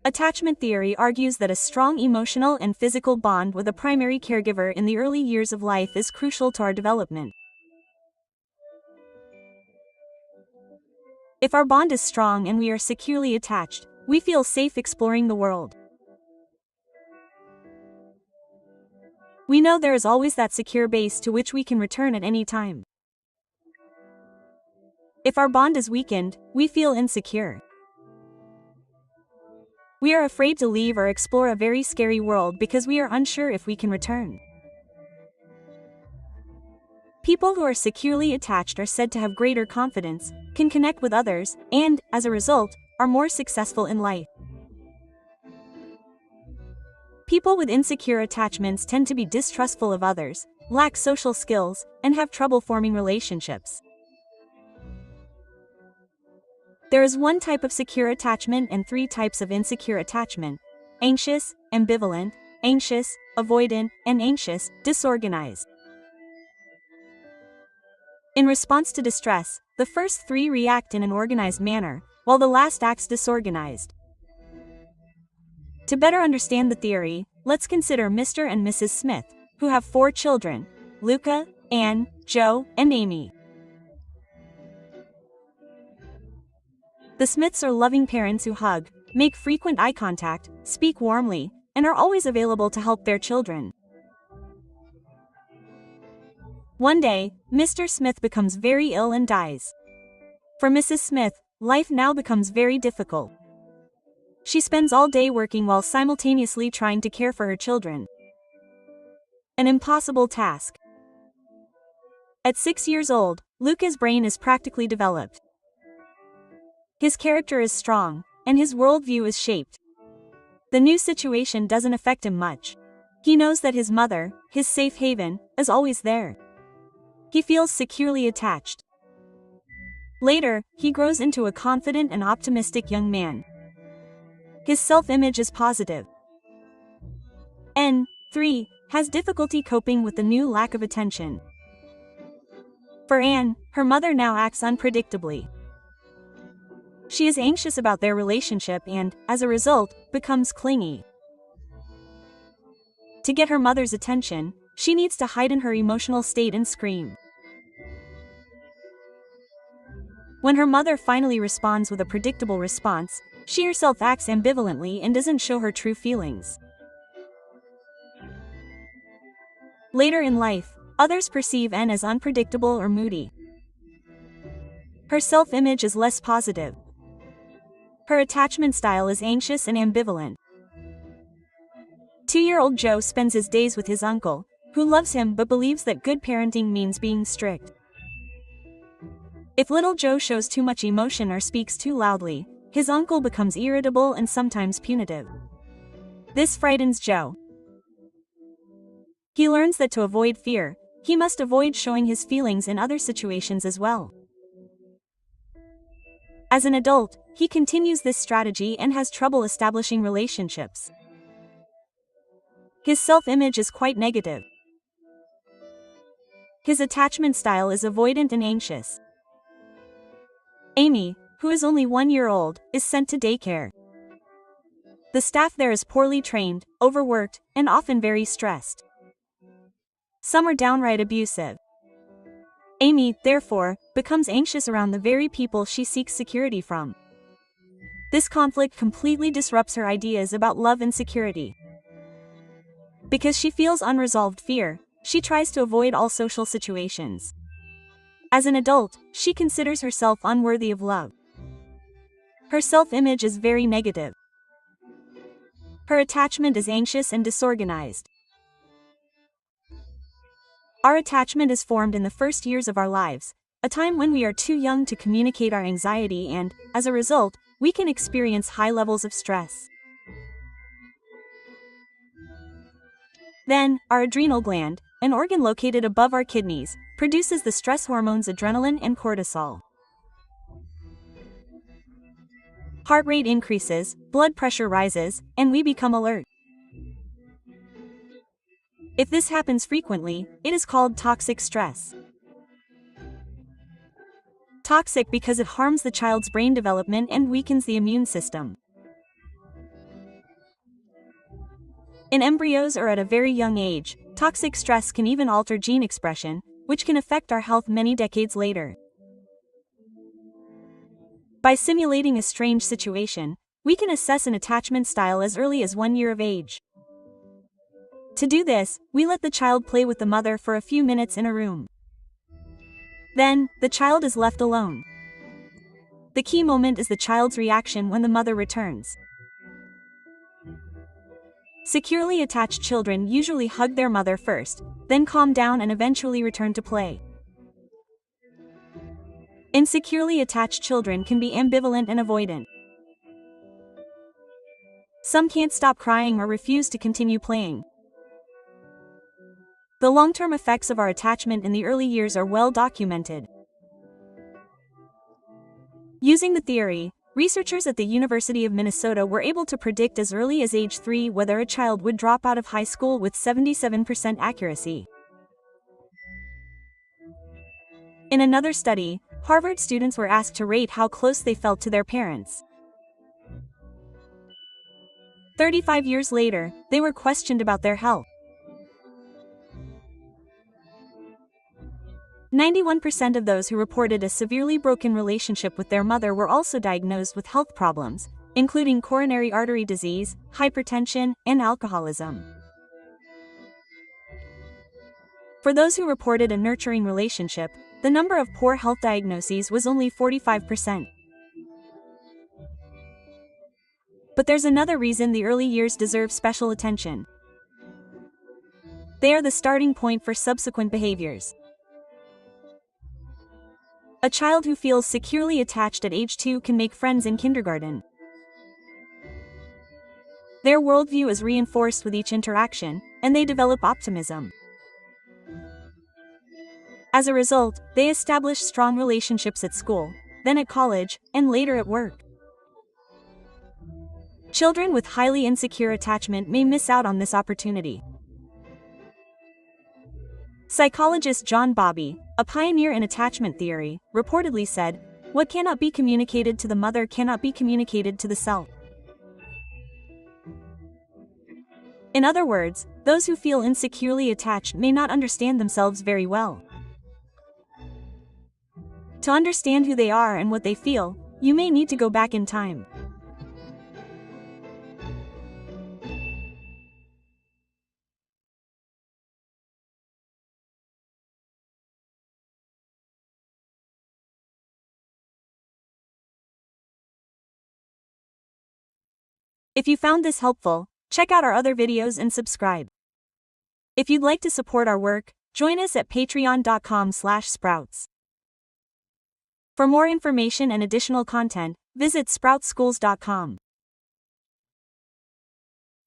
Attachment theory argues that a strong emotional and physical bond with a primary caregiver in the early years of life is crucial to our development. If our bond is strong and we are securely attached, we feel safe exploring the world. We know there is always that secure base to which we can return at any time. If our bond is weakened, we feel insecure. We are afraid to leave or explore a very scary world because we are unsure if we can return. People who are securely attached are said to have greater confidence, can connect with others, and, as a result, are more successful in life. People with insecure attachments tend to be distrustful of others, lack social skills, and have trouble forming relationships. There is one type of secure attachment and three types of insecure attachment: anxious, ambivalent, anxious, avoidant, and anxious, disorganized. In response to distress, the first three react in an organized manner, while the last acts disorganized. To better understand the theory, let's consider Mr. and Mrs. Smith, who have 4 children: Luca, Anne, Joe, and Amy. The Smiths are loving parents who hug, make frequent eye contact, speak warmly, and are always available to help their children. One day, Mr. Smith becomes very ill and dies. For Mrs. Smith, life now becomes very difficult. She spends all day working while simultaneously trying to care for her children. An impossible task. At 6 years old, Luca's brain is practically developed. His character is strong, and his worldview is shaped. The new situation doesn't affect him much. He knows that his mother, his safe haven, is always there. He feels securely attached. Later, he grows into a confident and optimistic young man. His self-image is positive. N3 has difficulty coping with the new lack of attention. For Anne, her mother now acts unpredictably. She is anxious about their relationship and, as a result, becomes clingy. To get her mother's attention, she needs to heighten her emotional state and scream. When her mother finally responds with a predictable response, she herself acts ambivalently and doesn't show her true feelings. Later in life, others perceive Anne as unpredictable or moody. Her self-image is less positive. Her attachment style is anxious and ambivalent. 2-year-old Joe spends his days with his uncle, who loves him but believes that good parenting means being strict. If little Joe shows too much emotion or speaks too loudly, his uncle becomes irritable and sometimes punitive. This frightens Joe. He learns that to avoid fear, he must avoid showing his feelings in other situations as well. As an adult, he continues this strategy and has trouble establishing relationships. His self-image is quite negative. His attachment style is avoidant and anxious. Amy, who is only 1 year old, is sent to daycare. The staff there is poorly trained, overworked, and often very stressed. Some are downright abusive. Amy, therefore, becomes anxious around the very people she seeks security from. This conflict completely disrupts her ideas about love and security. Because she feels unresolved fear, she tries to avoid all social situations. As an adult, she considers herself unworthy of love. Her self-image is very negative. Her attachment is anxious and disorganized. Our attachment is formed in the first years of our lives, a time when we are too young to communicate our anxiety and, as a result, we can experience high levels of stress. Then, our adrenal gland, an organ located above our kidneys, produces the stress hormones adrenaline and cortisol. Heart rate increases, blood pressure rises, and we become alert. If this happens frequently, it is called toxic stress. Toxic because it harms the child's brain development and weakens the immune system. In embryos or at a very young age, toxic stress can even alter gene expression, which can affect our health many decades later. By simulating a strange situation, we can assess an attachment style as early as 1 year of age. To do this, we let the child play with the mother for a few minutes in a room. Then, the child is left alone. The key moment is the child's reaction when the mother returns. Securely attached children usually hug their mother first, then calm down and eventually return to play. Insecurely attached children can be ambivalent and avoidant. Some can't stop crying or refuse to continue playing. The long-term effects of our attachment in the early years are well documented. Using the theory, researchers at the University of Minnesota were able to predict as early as age 3 whether a child would drop out of high school with 77% accuracy. In another study, Harvard students were asked to rate how close they felt to their parents. 35 years later, they were questioned about their health. 91% of those who reported a severely broken relationship with their mother were also diagnosed with health problems, including coronary artery disease, hypertension, and alcoholism. For those who reported a nurturing relationship, the number of poor health diagnoses was only 45%. But there's another reason the early years deserve special attention. They are the starting point for subsequent behaviors. A child who feels securely attached at age 2 can make friends in kindergarten. Their worldview is reinforced with each interaction, and they develop optimism. As a result, they establish strong relationships at school, then at college, and later at work. Children with highly insecure attachment may miss out on this opportunity. Psychologist John Bowlby, a pioneer in attachment theory, reportedly said, "What cannot be communicated to the mother cannot be communicated to the self." In other words, those who feel insecurely attached may not understand themselves very well. To understand who they are and what they feel, you may need to go back in time. If you found this helpful, check out our other videos and subscribe. If you'd like to support our work, join us at patreon.com/sprouts. For more information and additional content, visit sproutsschools.com.